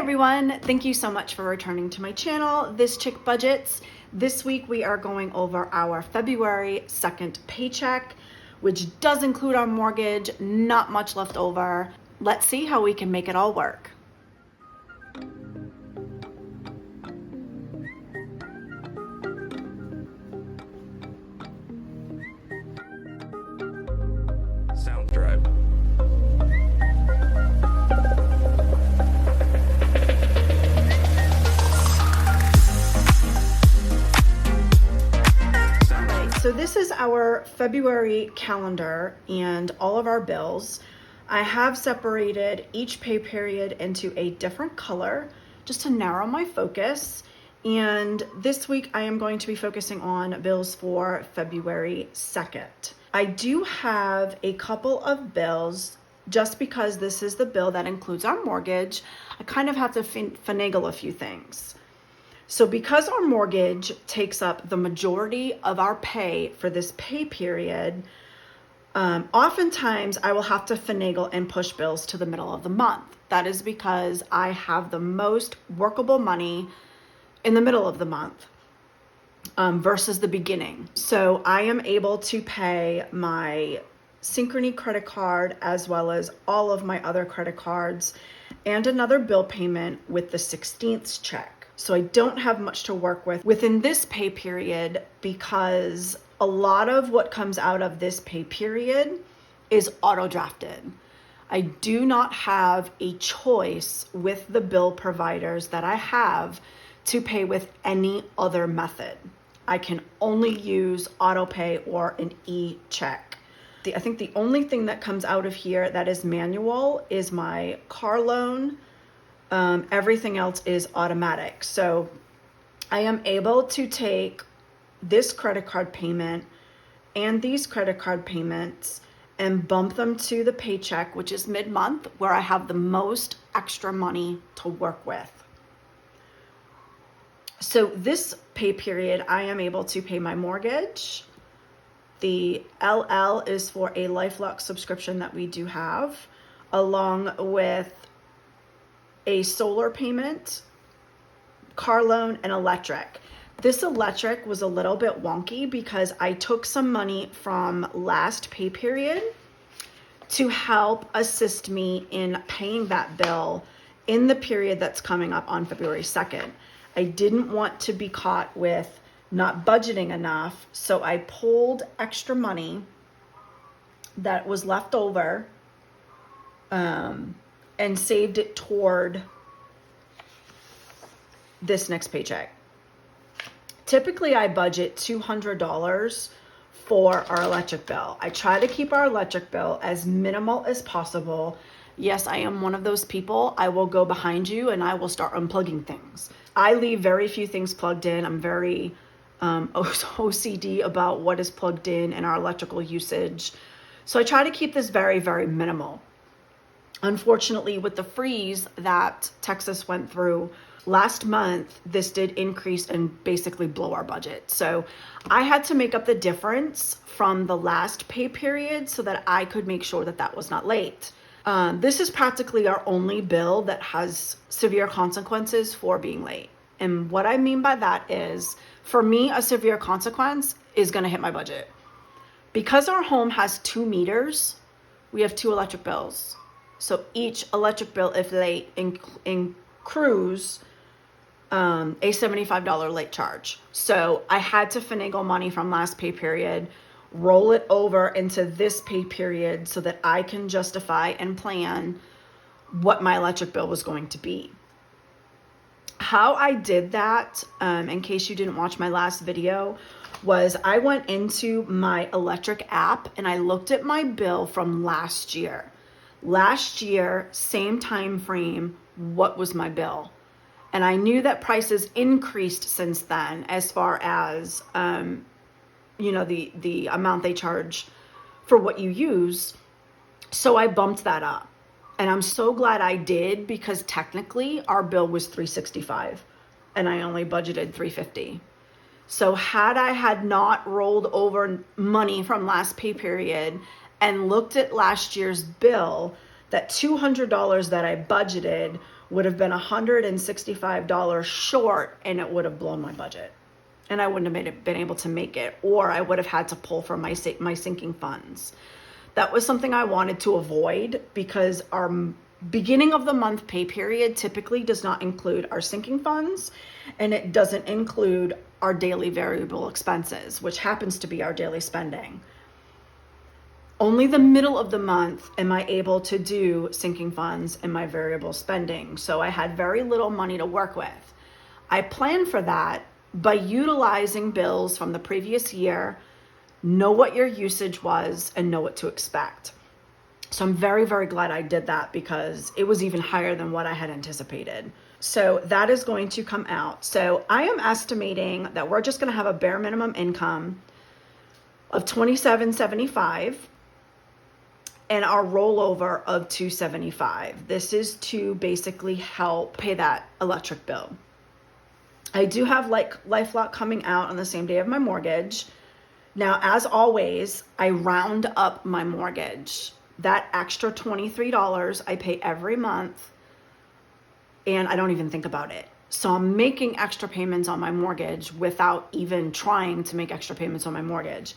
everyone, thank you so much for returning to my channel, This Chick Budgets. This week we are going over our February 2nd paycheck, which does include our mortgage, not much left over. Let's see how we can make it all work. Sound drive. So this is our February calendar and all of our bills. I have separated each pay period into a different color just to narrow my focus. And this week I am going to be focusing on bills for February 2nd. I do have a couple of bills just because this is the bill that includes our mortgage. I kind of have to finagle a few things. So because our mortgage takes up the majority of our pay for this pay period, oftentimes I will have to finagle and push bills to the middle of the month. That is because I have the most workable money in the middle of the month versus the beginning. So I am able to pay my Synchrony credit card as well as all of my other credit cards and another bill payment with the 16th check. So I don't have much to work with within this pay period because a lot of what comes out of this pay period is auto drafted. I do not have a choice with the bill providers that I have to pay with any other method. I can only use auto pay or an e-check. I think the only thing that comes out of here that is manual is my car loan. Everything else is automatic. So I am able to take this credit card payment and these credit card payments and bump them to the paycheck, which is mid-month, where I have the most extra money to work with. So this pay period, I am able to pay my mortgage. The LL is for a LifeLock subscription that we do have, along with a solar payment, car loan, and electric. This electric was a little bit wonky because I took some money from last pay period to help assist me in paying that bill in the period that's coming up on February 2nd. I didn't want to be caught with not budgeting enough, so I pulled extra money that was left over and saved it toward this next paycheck. Typically, I budget $200 for our electric bill. I try to keep our electric bill as minimal as possible. Yes, I am one of those people. I will go behind you and I will start unplugging things. I leave very few things plugged in. I'm very OCD about what is plugged in our electrical usage. So I try to keep this very, very minimal. Unfortunately, with the freeze that Texas went through last month, this did increase and basically blow our budget. So I had to make up the difference from the last pay period so that I could make sure that that was not late. This is practically our only bill that has severe consequences for being late. And what I mean by that is, for me, a severe consequence is going to hit my budget. Because our home has 2 meters, we have 2 electric bills. So each electric bill, if late, accrues a $75 late charge. So I had to finagle money from last pay period, roll it over into this pay period so that I can justify and plan what my electric bill was going to be. How I did that, in case you didn't watch my last video, was I went into my electric app and I looked at my bill from last year. Last year, same time frame, what was my bill? And I knew that prices increased since then as far as, the amount they charge for what you use. So I bumped that up. And I'm so glad I did because technically our bill was $365 and I only budgeted $350. So had I had not rolled over money from last pay period and looked at last year's bill, that $200 that I budgeted would have been $165 short, and it would have blown my budget. And I wouldn't have been able to make it, or I would have had to pull from my sinking funds. That was something I wanted to avoid because our beginning of the month pay period typically does not include our sinking funds, and it doesn't include our daily variable expenses, which happens to be our daily spending. Only the middle of the month am I able to do sinking funds and my variable spending. So I had very little money to work with. I planned for that by utilizing bills from the previous year, know what your usage was, and know what to expect. So I'm very, very glad I did that because it was even higher than what I had anticipated. So that is going to come out. So I am estimating that we're just going to have a bare minimum income of $27.75 and our rollover of $275. This is to basically help pay that electric bill. I do have LifeLock coming out on the same day of my mortgage. Now, as always, I round up my mortgage. That extra $23 I pay every month, and I don't even think about it. So I'm making extra payments on my mortgage without even trying to make extra payments on my mortgage,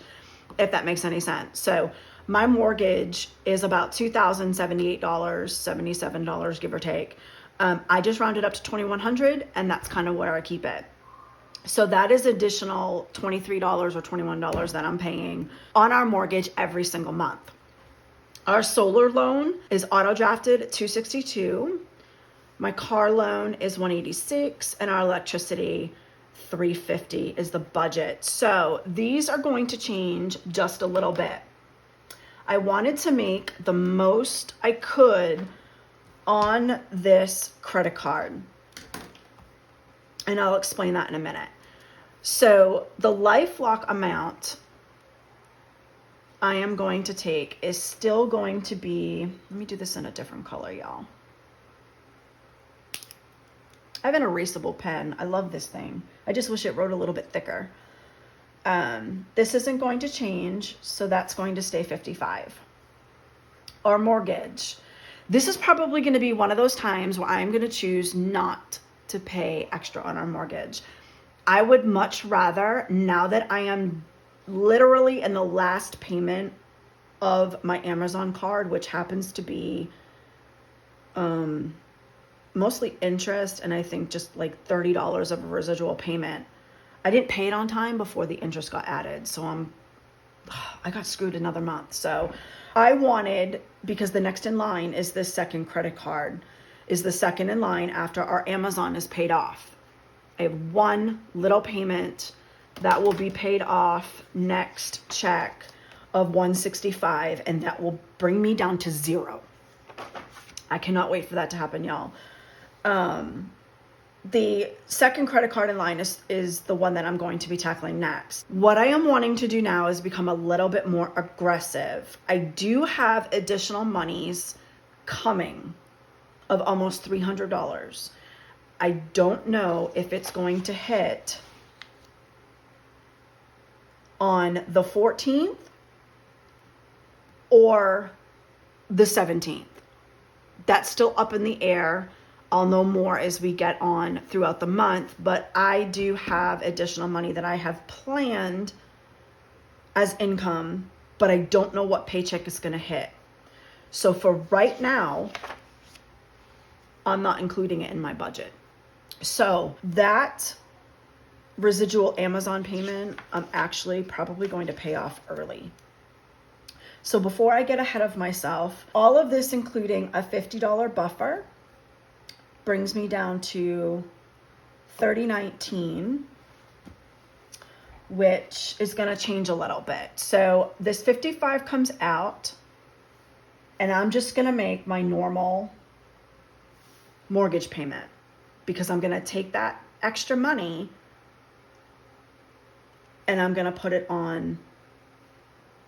if that makes any sense. So my mortgage is about $2,078, $77, give or take. I just rounded up to $2,100, and that's kind of where I keep it. So that is additional $23 or $21 that I'm paying on our mortgage every single month. Our solar loan is auto drafted at $262. My car loan is $186, and our electricity $350 is the budget. So these are going to change just a little bit. I wanted to make the most I could on this credit card, and I'll explain that in a minute. So the LifeLock amount I am going to take is still going to be, let me do this in a different color, y'all. I have an erasable pen. I love this thing. I just wish it wrote a little bit thicker. This isn't going to change, so that's going to stay 55. Our mortgage. This is probably going to be one of those times where I'm going to choose not to pay extra on our mortgage. I would much rather, now that I am literally in the last payment of my Amazon card, which happens to be mostly interest, and I think just like $30 of a residual payment. I didn't pay it on time before the interest got added, so I got screwed another month. So I wanted, because the next in line is this second credit card, is the second in line after our Amazon is paid off. I have one little payment that will be paid off next check of $165, and that will bring me down to zero. I cannot wait for that to happen, y'all. The second credit card in line is the one that I'm going to be tackling next. What I am wanting to do now is become a little bit more aggressive. I do have additional monies coming of almost $300. I don't know if it's going to hit on the 14th or the 17th. That's still up in the air. I'll know more as we get on throughout the month, but I do have additional money that I have planned as income, but I don't know what paycheck is going to hit. So for right now, I'm not including it in my budget. So that residual Amazon payment, I'm actually probably going to pay off early. So before I get ahead of myself, all of this, including a $50 buffer, brings me down to $30.19, which is going to change a little bit. So this 55 comes out, and I'm just going to make my normal mortgage payment because I'm going to take that extra money and I'm going to put it on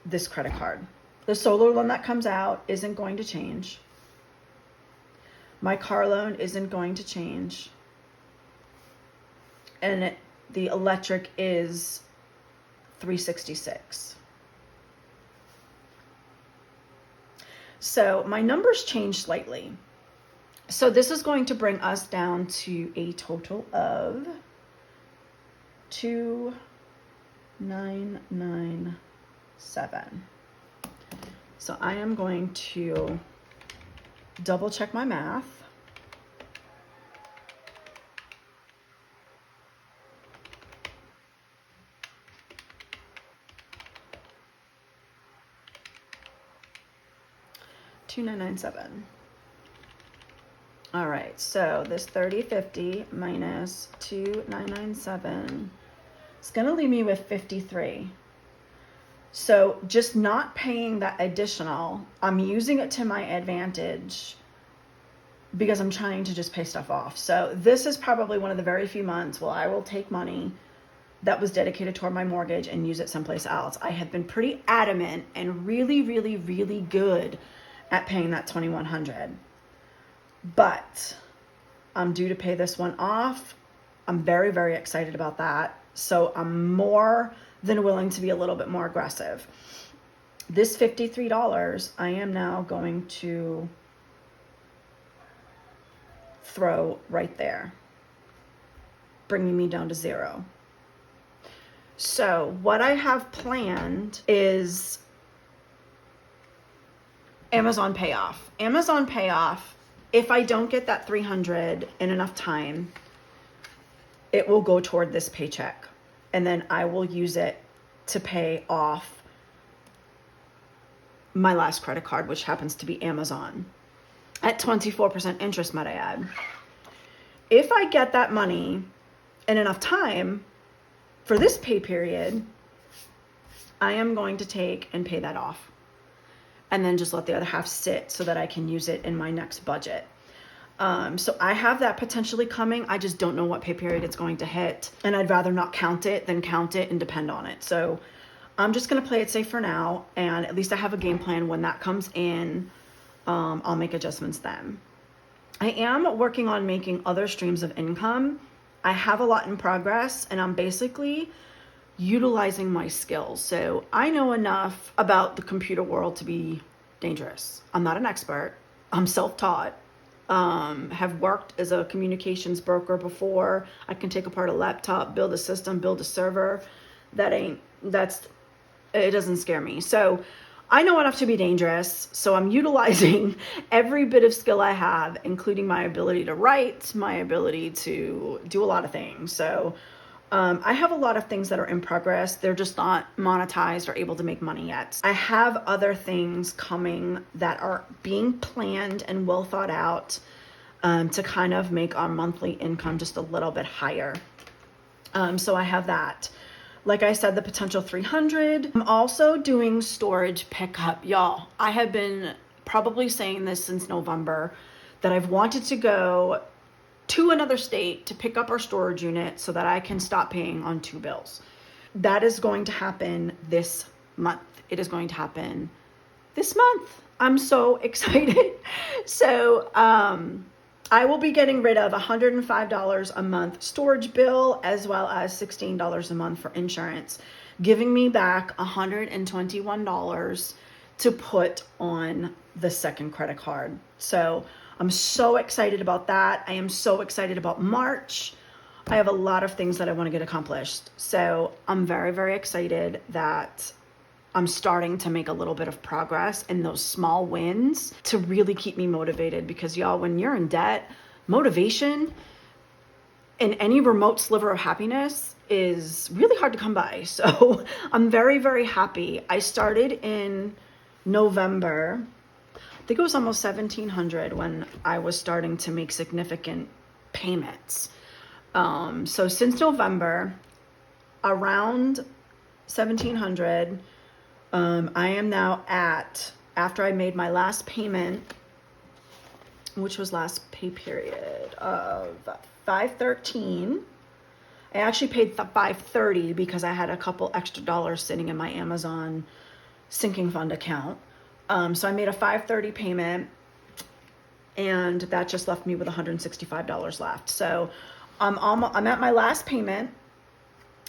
this credit card. The solar loan that comes out isn't going to change. My car loan isn't going to change. And the electric is $366. So my numbers changed slightly. So this is going to bring us down to a total of $2,997. So I am going to double check my math. $2,997. All right, so this 3050 minus 2,997 is going to leave me with 53. So just not paying that additional, I'm using it to my advantage because I'm trying to just pay stuff off. So this is probably one of the very few months where I will take money that was dedicated toward my mortgage and use it someplace else. I have been pretty adamant and really, really, really good at paying that $2,100. But I'm due to pay this one off. I'm very, very excited about that. So I'm more than willing to be a little bit more aggressive. This $53, I am now going to throw right there, bringing me down to zero. So what I have planned is Amazon Payoff. Amazon Payoff, if I don't get that $300 in enough time, it will go toward this paycheck. And then I will use it to pay off my last credit card, which happens to be Amazon, at 24% interest, might I add. If I get that money in enough time for this pay period, I am going to take and pay that off. And then just let the other half sit so that I can use it in my next budget. So I have that potentially coming. I just don't know what pay period it's going to hit. And I'd rather not count it than count it and depend on it. So I'm just going to play it safe for now. And at least I have a game plan. When that comes in, I'll make adjustments then. I am working on making other streams of income. I have a lot in progress, and I'm basically utilizing my skills. So I know enough about the computer world to be dangerous. I'm not an expert. I'm self-taught. Have worked as a communications broker before. I can take apart a laptop, build a system, build a server. It doesn't scare me. So I know enough to be dangerous. So I'm utilizing every bit of skill I have, including my ability to write, my ability to do a lot of things. So I have a lot of things that are in progress. They're just not monetized or able to make money yet. I have other things coming that are being planned and well thought out to kind of make our monthly income just a little bit higher. So I have that. Like I said, the potential 300. I'm also doing storage pickup. Y'all, I have been probably saying this since November that I've wanted to go to another state to pick up our storage unit so that I can stop paying on two bills. That is going to happen this month. It is going to happen this month. I'm so excited. So I will be getting rid of $105 a month storage bill, as well as $16 a month for insurance, giving me back $121 to put on the second credit card. So I'm so excited about that. I am so excited about March. I have a lot of things that I want to get accomplished. So I'm very, very excited that I'm starting to make a little bit of progress in those small wins to really keep me motivated. Because y'all, when you're in debt, motivation and any remote sliver of happiness is really hard to come by. So I'm very, very happy. I started in November. I think it was almost $1,700 when I was starting to make significant payments. So since November, around $1,700, I am now at, after I made my last payment, which was last pay period of $513. I actually paid $530 because I had a couple extra dollars sitting in my Amazon sinking fund account. So I made a $530 payment, and that just left me with $165 left. So I'm at my last payment.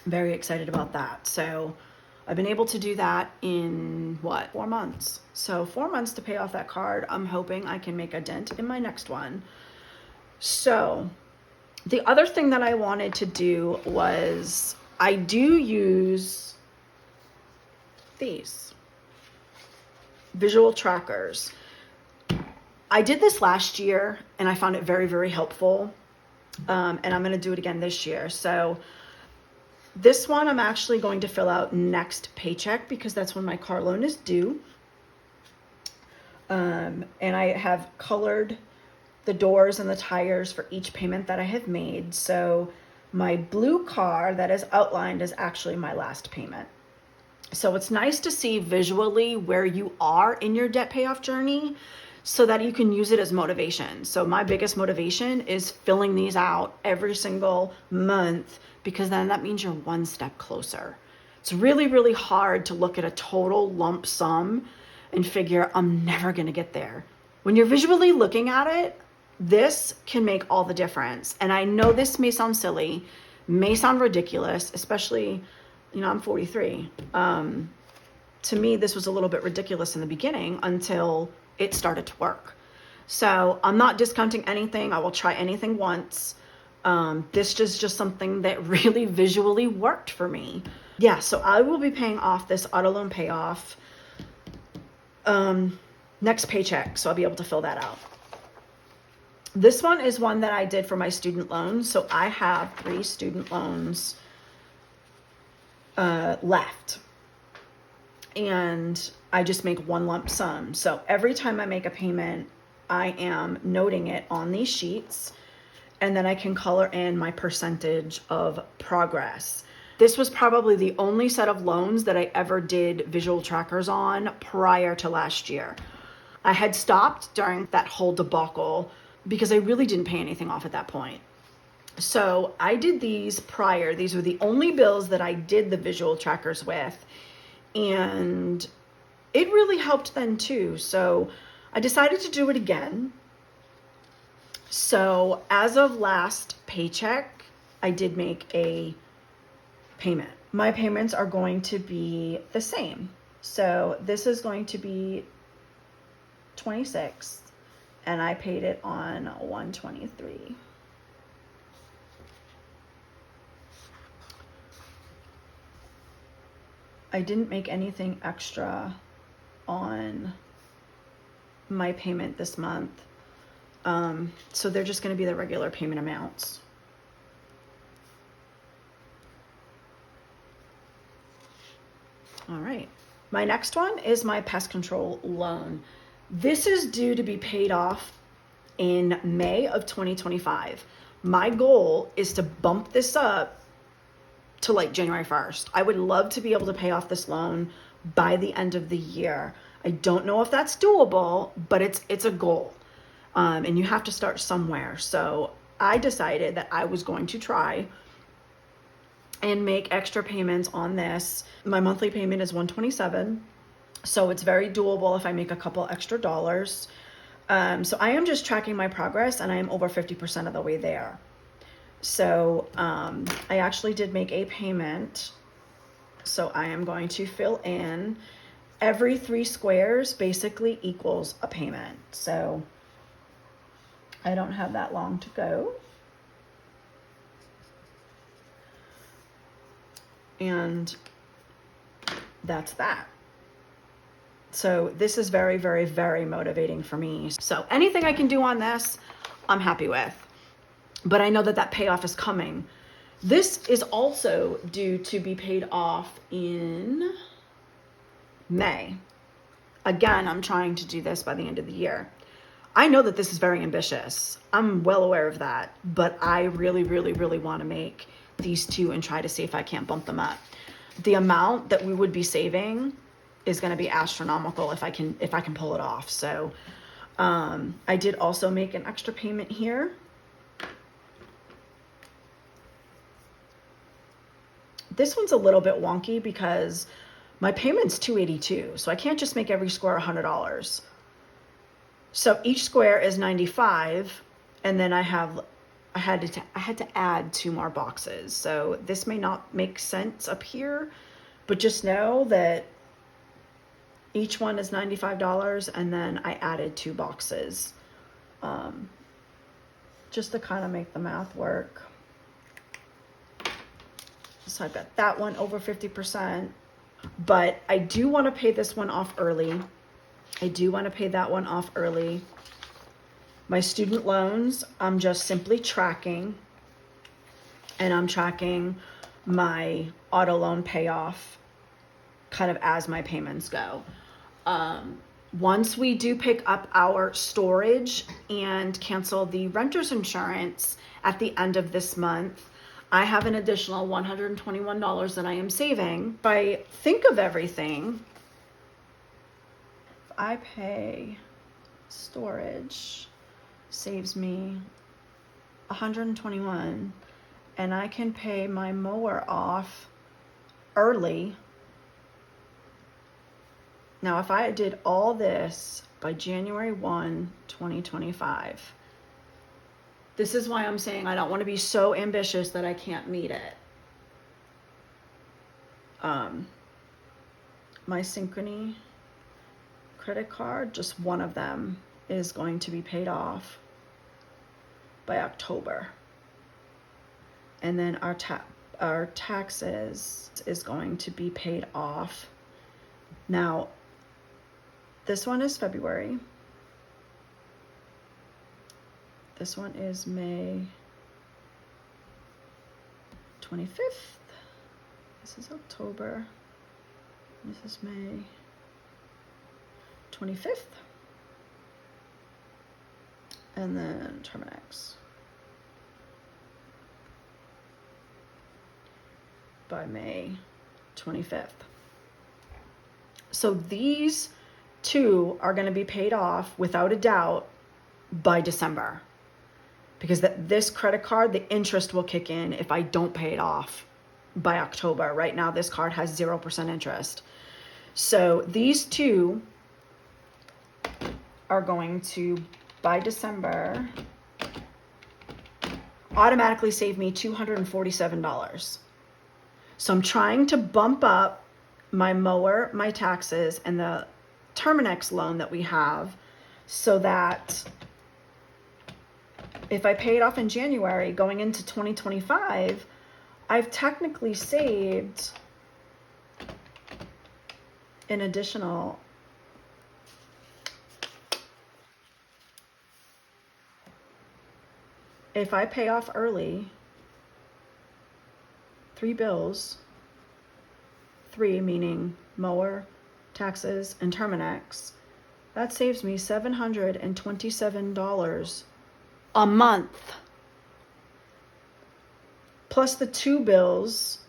Very excited about that. So I've been able to do that in 4 months. So 4 months to pay off that card. I'm hoping I can make a dent in my next one. So the other thing that I wanted to do was I do use these visual trackers. I did this last year and I found it very, very helpful. And I'm going to do it again this year. So this one I'm actually going to fill out next paycheck because that's when my car loan is due. And I have colored the doors and the tires for each payment that I have made. So my blue car that is outlined is actually my last payment. So it's nice to see visually where you are in your debt payoff journey so that you can use it as motivation. So my biggest motivation is filling these out every single month because then that means you're one step closer. It's really, really hard to look at a total lump sum and figure I'm never going to get there. When you're visually looking at it, this can make all the difference. And I know this may sound silly, may sound ridiculous, especially, I'm 43. To me, this was a little bit ridiculous in the beginning until it started to work. So I'm not discounting anything. I will try anything once. This is just something that really visually worked for me. Yeah, so I will be paying off this auto loan payoff next paycheck. So I'll be able to fill that out. This one is one that I did for my student loans. So I have 3 student loans left. And I just make one lump sum. So every time I make a payment, I am noting it on these sheets. And then I can color in my percentage of progress. This was probably the only set of loans that I ever did visual trackers on prior to last year. I had stopped during that whole debacle because I really didn't pay anything off at that point. So I did these prior. These were the only bills that I did the visual trackers with. And it really helped then too. So I decided to do it again. So as of last paycheck, I did make a payment. My payments are going to be the same. So this is going to be 26 and I paid it on 123. I didn't make anything extra on my payment this month. So they're just going to be the regular payment amounts. All right. My next one is my pest control loan. This is due to be paid off in May of 2025. My goal is to bump this up to like January 1st. I would love to be able to pay off this loan by the end of the year. I don't know if that's doable, but it's a goal. And you have to start somewhere. So I decided that I was going to try and make extra payments on this. My monthly payment is $127. So it's very doable if I make a couple extra dollars. So I am just tracking my progress and I am over 50% of the way there. So I actually did make a payment. So I am going to fill in every 3 squares basically equals a payment. So I don't have that long to go. And that's that. So this is very, very, very motivating for me. So anything I can do on this, I'm happy with. But I know that that payoff is coming. This is also due to be paid off in May. Again, I'm trying to do this by the end of the year. I know that this is very ambitious. I'm well aware of that, but I really, really, really want to make these 2 and try to see if I can't bump them up. The amount that we would be saving is going to be astronomical if I can pull it off. So I did also make an extra payment here. This one's a little bit wonky because my payment's $282, so I can't just make every square $100. So each square is $95, and then I had to add 2 more boxes. So this may not make sense up here, but just know that each one is $95, and then I added 2 boxes. just to kind of make the math work. So I've got that one over 50%, but I do want to pay this one off early. I do want to pay that one off early. My student loans, I'm just simply tracking, and I'm tracking my auto loan payoff kind of as my payments go. Once we do pick up our storage and cancel the renter's insurance at the end of this month, I have an additional $121 that I am saving. If I think of everything, if I pay storage, saves me $121, and I can pay my mower off early. Now, if I did all this by January 1, 2025, this is why I'm saying I don't want to be so ambitious that I can't meet it. My Synchrony credit card, just one of them, is going to be paid off by October. And then our taxes is going to be paid off. Now, this one is February. This one is May 25th. This is October. This is May 25th. And then Terminex by May 25th. So these two are going to be paid off without a doubt by December. Because this credit card, the interest will kick in if I don't pay it off by October. Right now, this card has 0% interest. So these two are going to, by December, automatically save me $247. So I'm trying to bump up my mower, my taxes, and the Terminex loan that we have so that if I pay it off in January, going into 2025, I've technically saved an additional if I pay off early 3 bills, 3 meaning mower, taxes, and Terminex, that saves me $727 a month. Plus the 2 bills,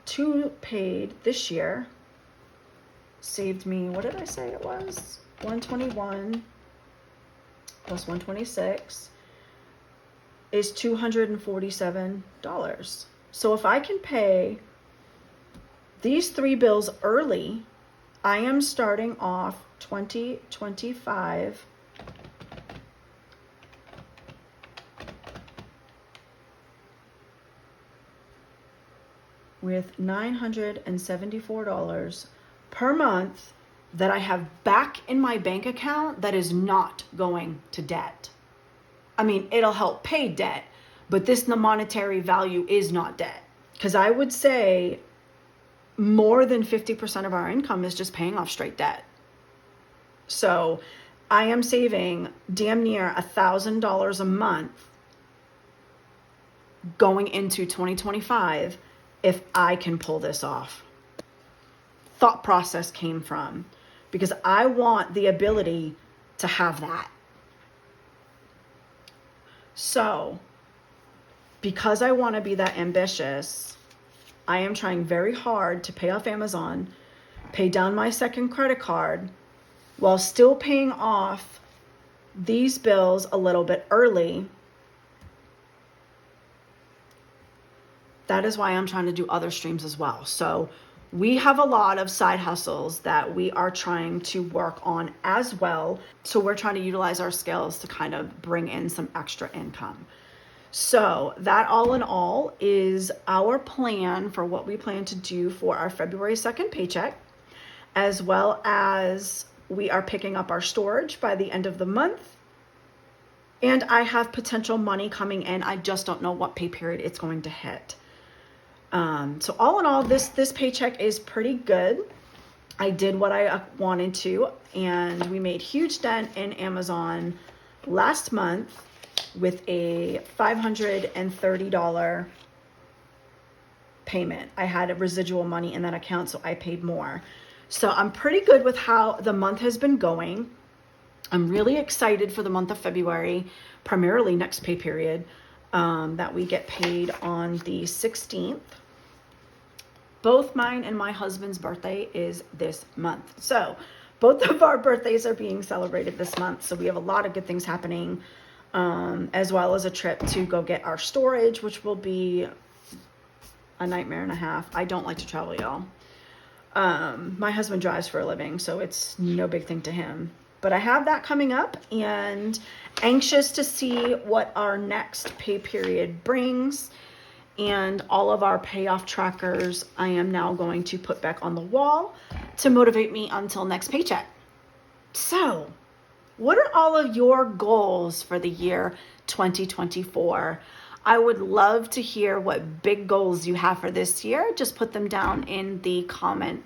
2 paid this year, saved me, what did I say it was? 121 plus 126 is $247. So if I can pay these 3 bills early, I am starting off 2025 with $974 per month that I have back in my bank account that is not going to debt. I mean, it'll help pay debt, but this monetary value is not debt. Because I would say more than 50% of our income is just paying off straight debt. So I am saving damn near $1,000 a month going into 2025 if I can pull this off. Thought process came from, because I want the ability to have that. So, because I want to be that ambitious, I am trying very hard to pay off Amazon, pay down my second credit card, while still paying off these bills a little bit early. That is why I'm trying to do other streams as well. So we have a lot of side hustles that we are trying to work on as well. So we're trying to utilize our skills to kind of bring in some extra income. So that all in all is our plan for what we plan to do for our February 2nd paycheck, as well as we are picking up our storage by the end of the month. And I have potential money coming in. I just don't know what pay period it's going to hit. So all in all, this paycheck is pretty good. I did what I wanted to, and we made huge dent in Amazon last month with a $530 payment. I had a residual money in that account, so I paid more. So I'm pretty good with how the month has been going. I'm really excited for the month of February, primarily next pay period, that we get paid on the 16th. Both mine and my husband's birthday is this month. So both of our birthdays are being celebrated this month. So we have a lot of good things happening, as well as a trip to go get our storage, which will be a nightmare and a half. I don't like to travel, y'all. My husband drives for a living, so it's no big thing to him. But I have that coming up, and anxious to see what our next pay period brings. And all of our payoff trackers I am now going to put back on the wall to motivate me until next paycheck. So, what are all of your goals for the year 2024? I would love to hear what big goals you have for this year. Just put them down in the comment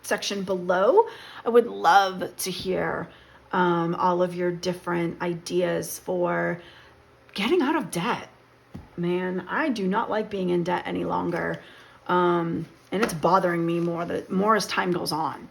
section below. I would love to hear all of your different ideas for getting out of debt. Man, I do not like being in debt any longer, and it's bothering me more as time goes on.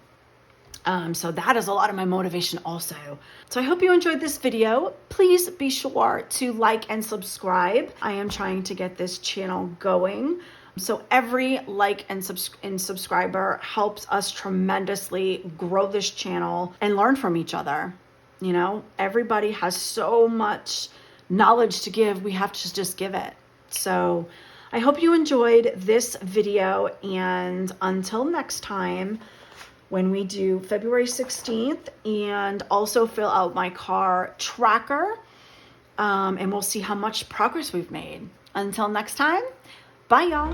So that is a lot of my motivation also. So I hope you enjoyed this video. Please be sure to like and subscribe. I am trying to get this channel going. So every like and subscriber helps us tremendously grow this channel and learn from each other. You know, everybody has so much knowledge to give. We have to just give it. So I hope you enjoyed this video, and until next time, when we do February 16th and also fill out my car tracker, and we'll see how much progress we've made. Until next time, bye y'all.